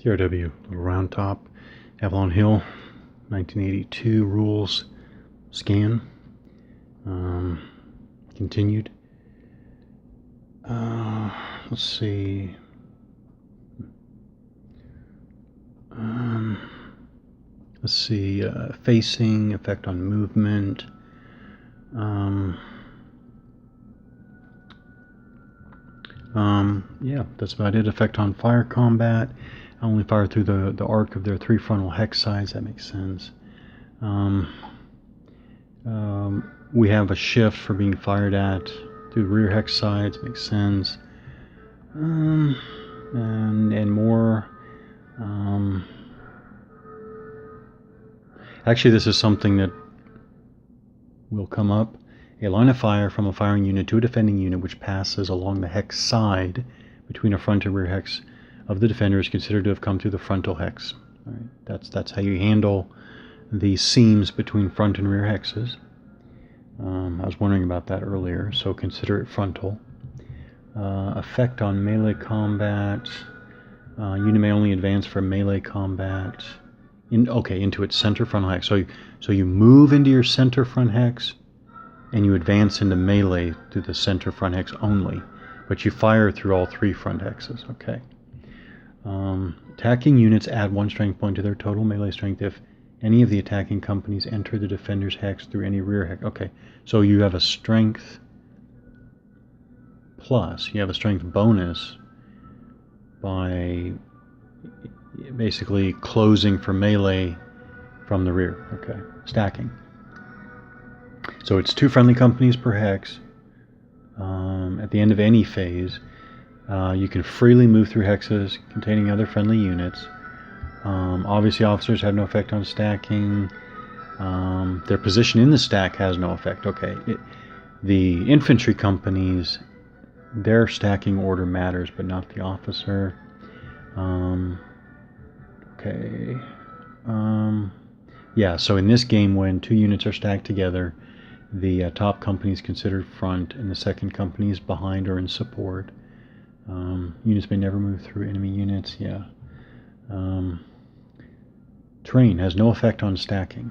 TRW, little round top, Avalon Hill, 1982 rules, scan, continued. Let's see. Facing, effect on movement. Yeah, that's about it. Effect on fire combat. Only fire through the arc of their 3 frontal hex sides. That makes sense. We have a shift for being fired at through the rear hex sides. Makes sense. And more. Actually, this is something that will come up. A line of fire from a firing unit to a defending unit which passes along the hex side between a front and rear hex of the defender is considered to have come through the frontal hex. All right, that's how you handle the seams between front and rear hexes. I was wondering about that earlier, so consider it frontal. Effect on melee combat. Unit may only advance for melee combat. Into its center frontal hex. So you move into your center front hex, and you advance into melee through the center front hex only, but you fire through all 3 front hexes. Okay. Attacking units add 1 strength point to their total melee strength if any of the attacking companies enter the defender's hex through any rear hex. Okay, so you have a strength plus, you have a strength bonus by basically closing for melee from the rear. Okay, stacking. So it's 2 friendly companies per hex. At the end of any phase, you can freely move through hexes containing other friendly units. Obviously, officers have no effect on stacking. Their position in the stack has no effect. Okay, the infantry companies, their stacking order matters, but not the officer. Okay. Yeah, so in this game, when 2 units are stacked together, the top company is considered front, and the second company is behind or in support. Units may never move through enemy units. Yeah. Terrain has no effect on stacking.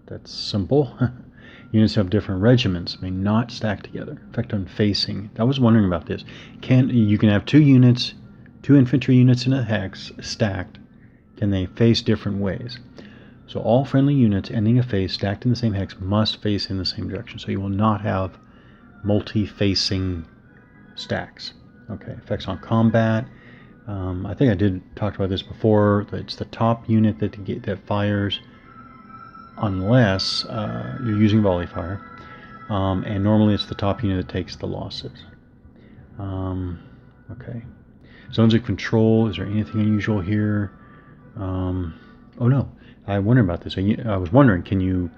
That's simple. Units have different regiments, may not stack together. Effect on facing. I was wondering about this. You can have 2 units, 2 infantry units in a hex stacked. Can they face different ways? So all friendly units ending a phase stacked in the same hex must face in the same direction. So you will not have multi-facing stacks. Okay, effects on combat. I think I did talk about this before. It's the top unit that fires unless you're using Volley Fire. And normally it's the top unit that takes the losses. Okay. Zones of control. Is there anything unusual here? Oh no. I wonder about this. I was wondering, can you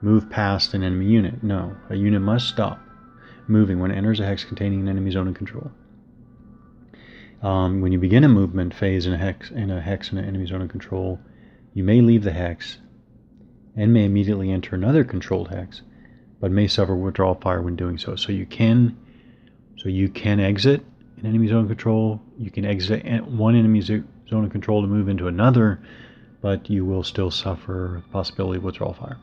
move past an enemy unit? No. A unit must stop moving when it enters a hex containing an enemy zone of control. When you begin a movement phase in a hex in an enemy zone of control, you may leave the hex and may immediately enter another controlled hex, but may suffer withdrawal fire when doing so. So you can exit an enemy zone of control. You can exit one enemy zone of control to move into another, but you will still suffer the possibility of withdrawal fire.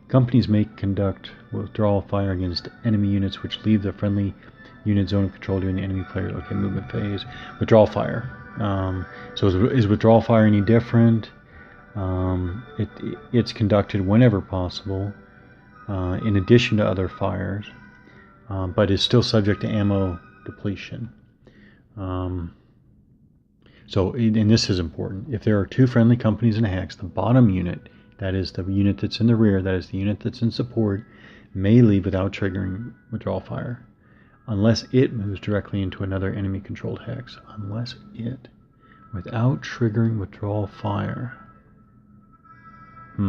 Companies may conduct withdrawal fire against enemy units which leave the friendly unit zone of control during the enemy player's movement phase. Withdrawal fire. So is withdrawal fire any different? It's conducted whenever possible, in addition to other fires, but is still subject to ammo depletion. And this is important. If there are 2 friendly companies in a hex, the bottom unit, that is the unit that's in the rear, that is the unit that's in support, may leave without triggering withdrawal fire, unless it moves directly into another enemy-controlled hex. Without triggering withdrawal fire. I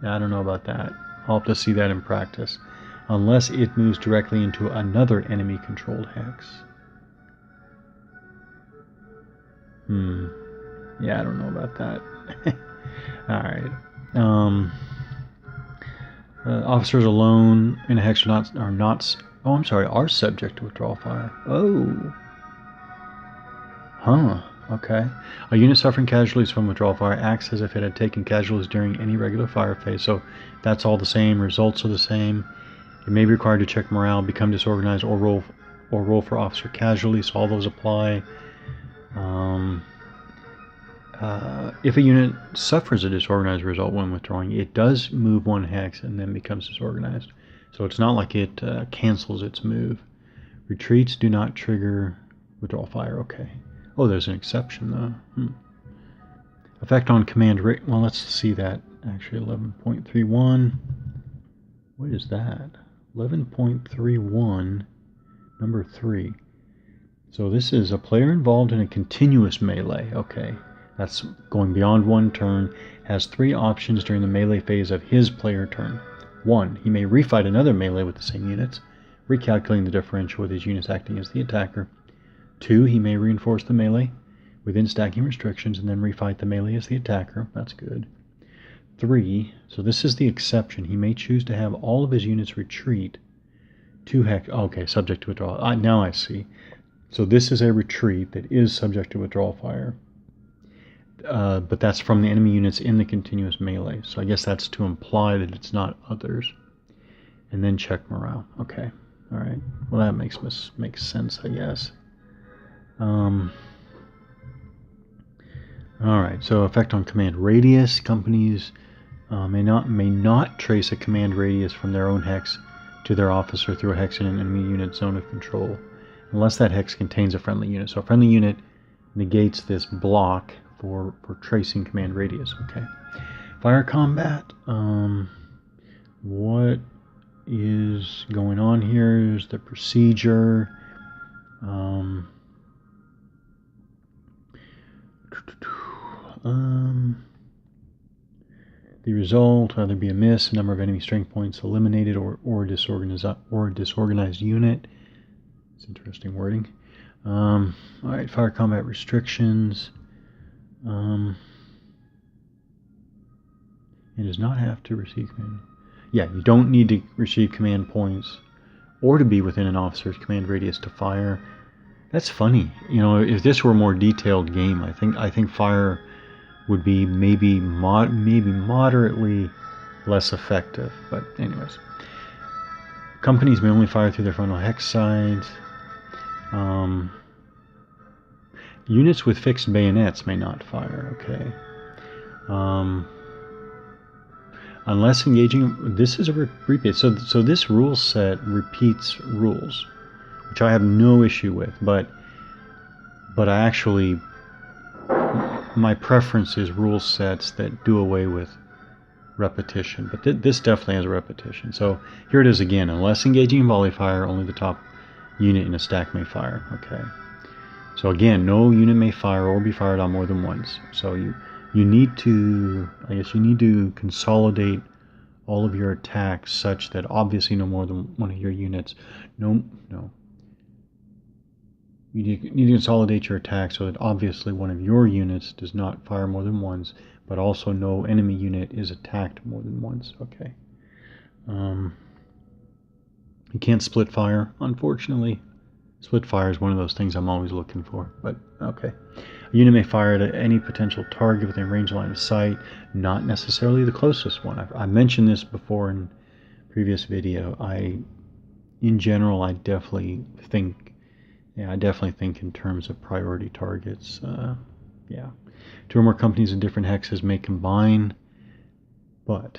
don't know about that. I'll have to see that in practice. Unless it moves directly into another enemy-controlled hex. Yeah, I don't know about that. Alright. Officers alone in a hex are subject to withdrawal fire. Oh. Huh. Okay. A unit suffering casualties from withdrawal fire acts as if it had taken casualties during any regular fire phase. So that's all the same. Results are the same. It may be required to check morale, become disorganized, or roll for officer casualties. So all those apply. If a unit suffers a disorganized result when withdrawing, it does move 1 hex and then becomes disorganized. So it's not like it cancels its move. Retreats do not trigger withdrawal fire. Okay. Oh, there's an exception though. Effect on command rate. Well, let's see that. Actually, 11.31. What is that? 11.31, number 3. So this is a player involved in a continuous melee. Okay. That's going beyond 1 turn. Has 3 options during the melee phase of his player turn. 1. He may refight another melee with the same units, recalculating the differential with his units acting as the attacker. 2. He may reinforce the melee within stacking restrictions and then refight the melee as the attacker. That's good. 3. So this is the exception. He may choose to have all of his units retreat 2 hex. Okay, subject to withdrawal. Now I see. So this is a retreat that is subject to withdrawal fire. But that's from the enemy units in the continuous melee. So I guess that's to imply that it's not others. And then check morale. Okay. All right. Well, that makes sense, I guess. All right. So effect on command radius. Companies may not trace a command radius from their own hex to their officer through a hex in an enemy unit zone of control, unless that hex contains a friendly unit. So a friendly unit negates this block for tracing command radius. Okay. Fire combat. What is going on here is the procedure. The result either be a miss, a number of enemy strength points eliminated, or a disorganized unit. It's interesting wording. All right, fire combat restrictions. It does not have to receive command. Yeah, you don't need to receive command points or to be within an officer's command radius to fire. That's funny. You know, if this were a more detailed game, I think fire would be maybe moderately less effective. But anyways, companies may only fire through their frontal hex sides. Units with fixed bayonets may not fire. Okay. Unless engaging, this is a repeat. So this rule set repeats rules, which I have no issue with. But I actually, my preference is rule sets that do away with repetition. But this definitely has a repetition. So here it is again. Unless engaging in volley fire, only the top unit in a stack may fire. Okay. So again, no unit may fire or be fired on more than once. So you need to, I guess you need to consolidate all of your attacks such that obviously no more than one of your units, no. You need to consolidate your attacks so that obviously one of your units does not fire more than once, but also no enemy unit is attacked more than once. Okay. You can't split fire, unfortunately. Split fire is one of those things I'm always looking for, but okay. A unit may fire at any potential target within range line of sight, not necessarily the closest one. I mentioned this before in previous video. In general, I definitely think in terms of priority targets. Yeah. 2 or more companies in different hexes may combine, but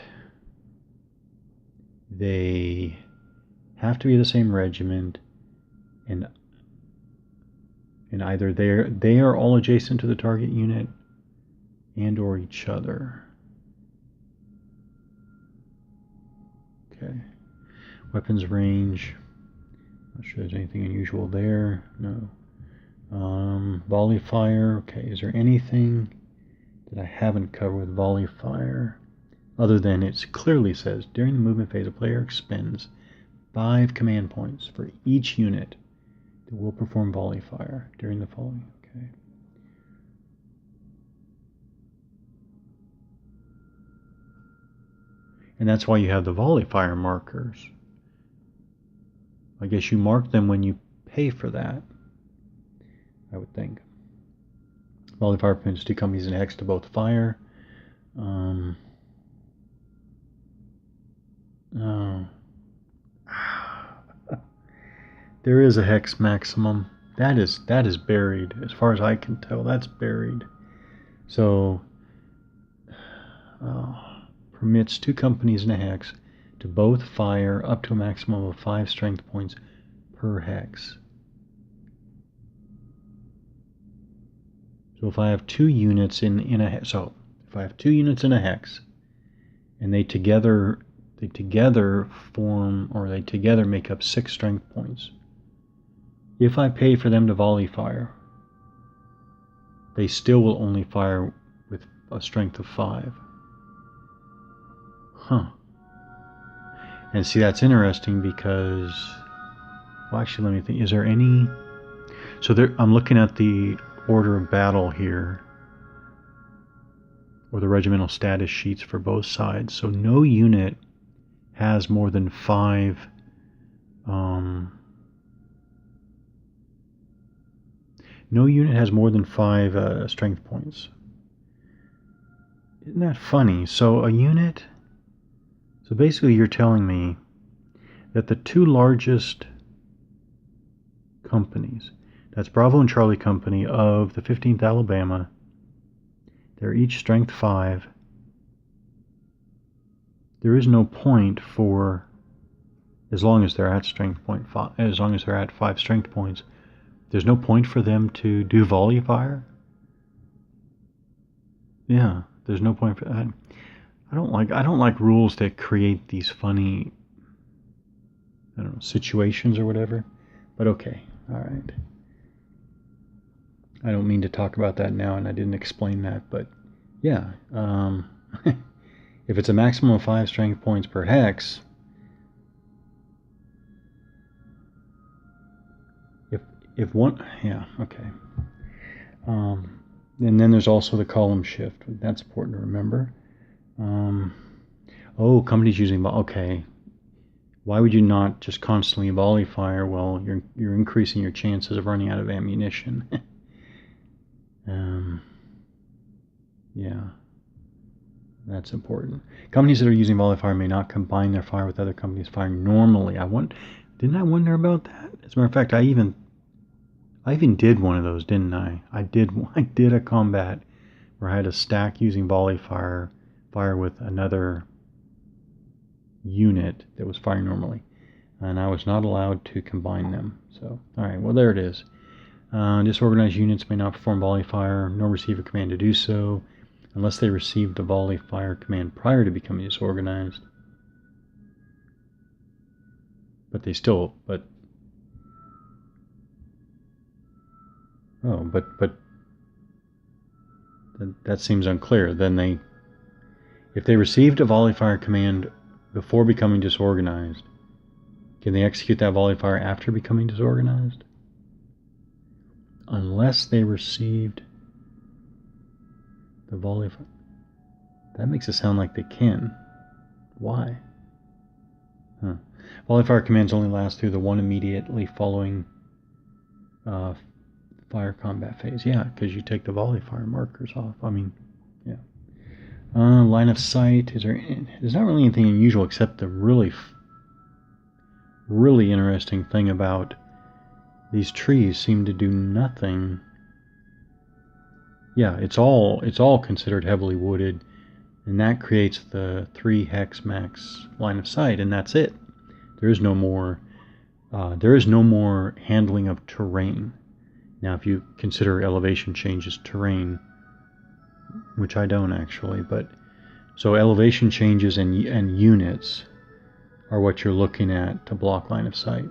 they have to be the same regiment. And either they are all adjacent to the target unit and or each other. Okay. Weapons range. Not sure there's anything unusual there. No. Volley fire. Okay. Is there anything that I haven't covered with volley fire? Other than it clearly says during the movement phase, a player expends 5 command points for each unit that will perform volley fire during the following. Okay. And that's why you have the volley fire markers. I guess you mark them when you pay for that, I would think. Volley Fire permits 2 companies in a hex to both fire. There is a hex maximum. That is buried. As far as I can tell, that's buried. So, permits 2 companies in a hex to both fire up to a maximum of 5 strength points per hex. So if I have 2 units in a hex, so if I have 2 units in a hex, and they together form, or they together make up 6 strength points. If I pay for them to volley fire, they still will only fire with a strength of 5. Huh. And see, that's interesting because, well, actually, let me think. Is there any? So there, I'm looking at the order of battle here, or the regimental status sheets for both sides. So no unit has more than 5. No unit has more than 5 strength points. Isn't that funny? So a unit. So basically, you're telling me that the 2 largest companies, that's Bravo and Charlie Company of the 15th Alabama, they're each strength 5. There is no point for, as long as they're at strength point 5, as long as they're at 5 strength points, there's no point for them to do volley fire. Yeah, there's no point for that. I don't like rules that create these funny, I don't know, situations or whatever. But okay, all right. I don't mean to talk about that now, and I didn't explain that, but yeah, if it's a maximum of 5 strength points per hex, if one, yeah, okay. And then there's also the column shift. That's important to remember. Oh, companies using, okay. Why would you not just constantly volley fire? Well, you're increasing your chances of running out of ammunition. Yeah, that's important. Companies that are using volley fire may not combine their fire with other companies firing normally. Didn't I wonder about that? As a matter of fact, I even did one of those, didn't I? I did a combat where I had a stack using volley fire with another unit that was firing normally, and I was not allowed to combine them. So, all right, well, there it is. Disorganized units may not perform volley fire nor receive a command to do so unless they received the volley fire command prior to becoming disorganized. But that seems unclear. Then if they received a volley fire command before becoming disorganized, can they execute that volley fire after becoming disorganized? Unless they received the volley fire. That makes it sound like they can. Why? Huh. Volley fire commands only last through the one immediately following fire combat phase. Yeah, because you take the volley fire markers off. I mean, yeah. Line of sight. There's not really anything unusual except the really interesting thing about these trees seem to do nothing. Yeah, it's all considered heavily wooded, and that creates the 3 hex max line of sight, and that's it. There is no more handling of terrain. Now, if you consider elevation changes terrain, which I don't actually, but so elevation changes and units are what you're looking at to block line of sight.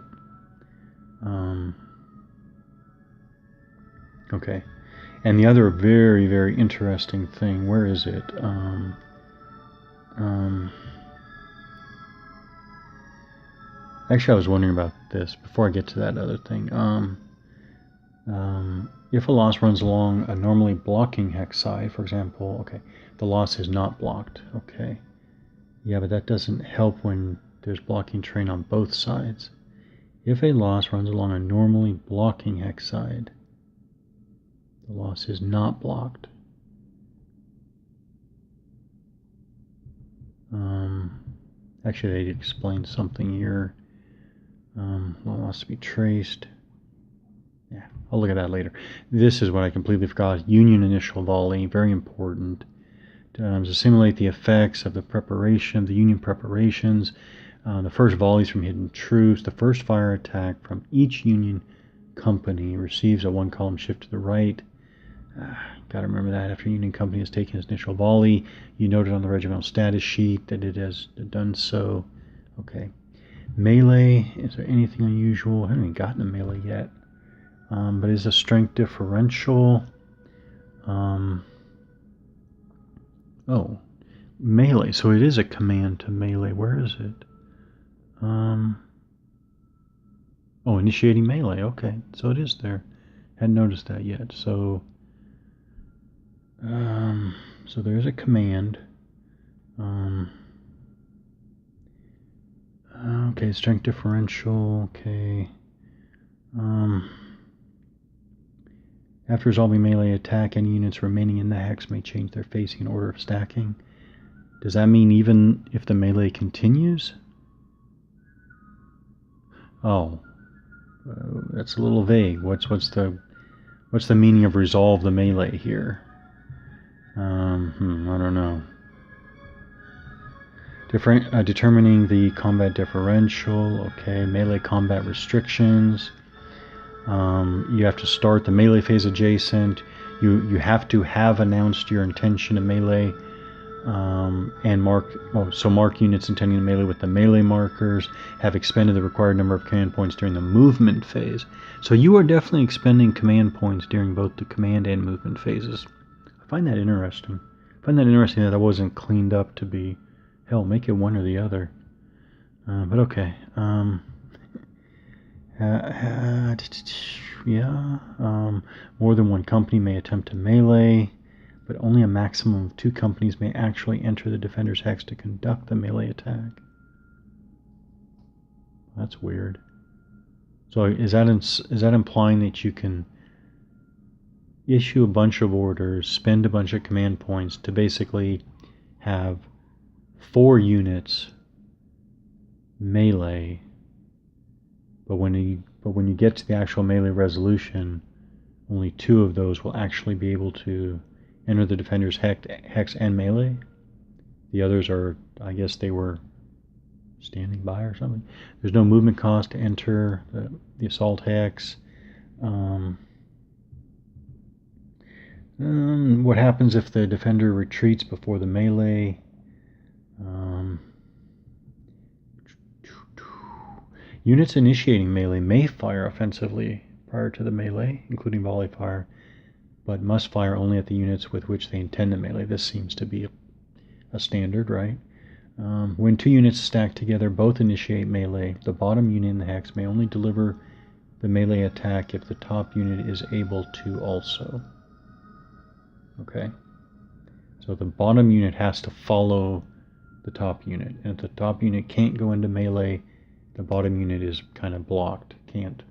Okay, and the other very, very interesting thing, where is it? Actually, I was wondering about this before I get to that other thing. If a loss runs along a normally blocking hex side, for example, okay, the loss is not blocked, okay. Yeah, but that doesn't help when there's blocking terrain on both sides. If a loss runs along a normally blocking hex side, the loss loss is not blocked. Actually, they explained something here. Loss to be traced. Yeah, I'll look at that later. This is what I completely forgot. Union initial volley, very important. To simulate the effects of the preparation of the Union preparations. The first volleys from hidden troops. The first fire attack from each Union company receives a 1-column shift to the right. Gotta remember that. After Union company has taken its initial volley, you noted on the regimental status sheet that it has done so. Okay. Melee. Is there anything unusual? I haven't even gotten a melee yet. But is a strength differential. Oh, melee. So it is a command to melee. Where is it? Oh, initiating melee. Okay, so it is there. Hadn't noticed that yet. So there is a command. Okay, strength differential. Okay. After resolving melee attack, any units remaining in the hex may change their facing in order of stacking. Does that mean even if the melee continues? Oh, that's a little vague. What's the meaning of resolve the melee here? I don't know. Determining the combat differential. Okay, melee combat restrictions. You have to start the melee phase adjacent. You have to have announced your intention to melee, and mark units intending to melee with the melee markers. Have expended the required number of command points during the movement phase. So you are definitely expending command points during both the command and movement phases. I find that interesting. I find that interesting that wasn't cleaned up to be, hell, make it one or the other. But okay. More than one company may attempt to melee, but only a maximum of 2 companies may actually enter the defender's hex to conduct the melee attack. That's weird. So is that implying that you can issue a bunch of orders, spend a bunch of command points to basically have 4 units melee, but when you get to the actual melee resolution, only 2 of those will actually be able to enter the defender's hex and melee? The others are, I guess they were standing by or something. There's no movement cost to enter the assault hex. What happens if the defender retreats before the melee? Units initiating melee may fire offensively prior to the melee, including volley fire, but must fire only at the units with which they intend to melee. This seems to be a standard, right? When 2 units stack together, both initiate melee. The bottom unit in the hex may only deliver the melee attack if the top unit is able to also. Okay? So the bottom unit has to follow the top unit. And if the top unit can't go into melee, the bottom unit is kind of blocked. Can't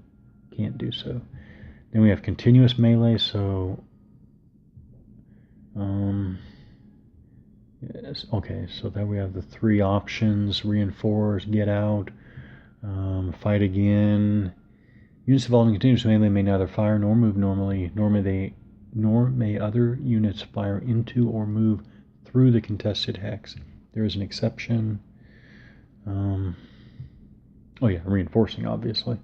do so. Then we have continuous melee, so yes, okay, so then we have the 3 options: reinforce, get out, fight again. Units involving continuous melee may neither fire nor move normally, nor may other units fire into or move through the contested hex. There is an exception. Oh yeah, reinforcing, obviously.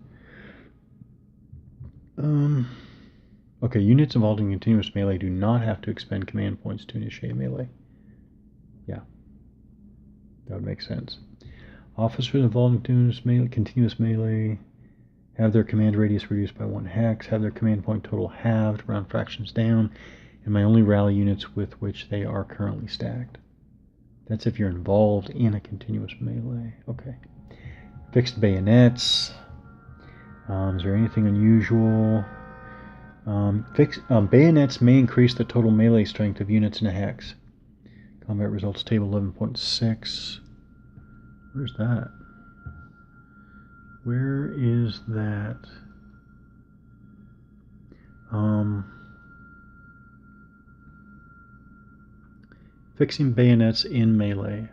Okay, units involved in continuous melee do not have to expend command points to initiate melee. Yeah, that would make sense. Officers involved in continuous melee have their command radius reduced by 1 hex, have their command point total halved, round fractions down, and may only rally units with which they are currently stacked. That's if you're involved in a continuous melee. Okay. Fixed bayonets. Is there anything unusual? Bayonets may increase the total melee strength of units in a hex. Combat results table 11.6. Where's that? Where is that? Fixing bayonets in melee.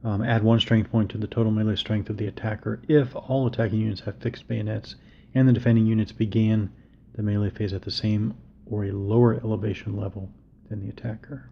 Add 1 strength point to the total melee strength of the attacker if all attacking units have fixed bayonets and the defending units began the melee phase at the same or a lower elevation level than the attacker.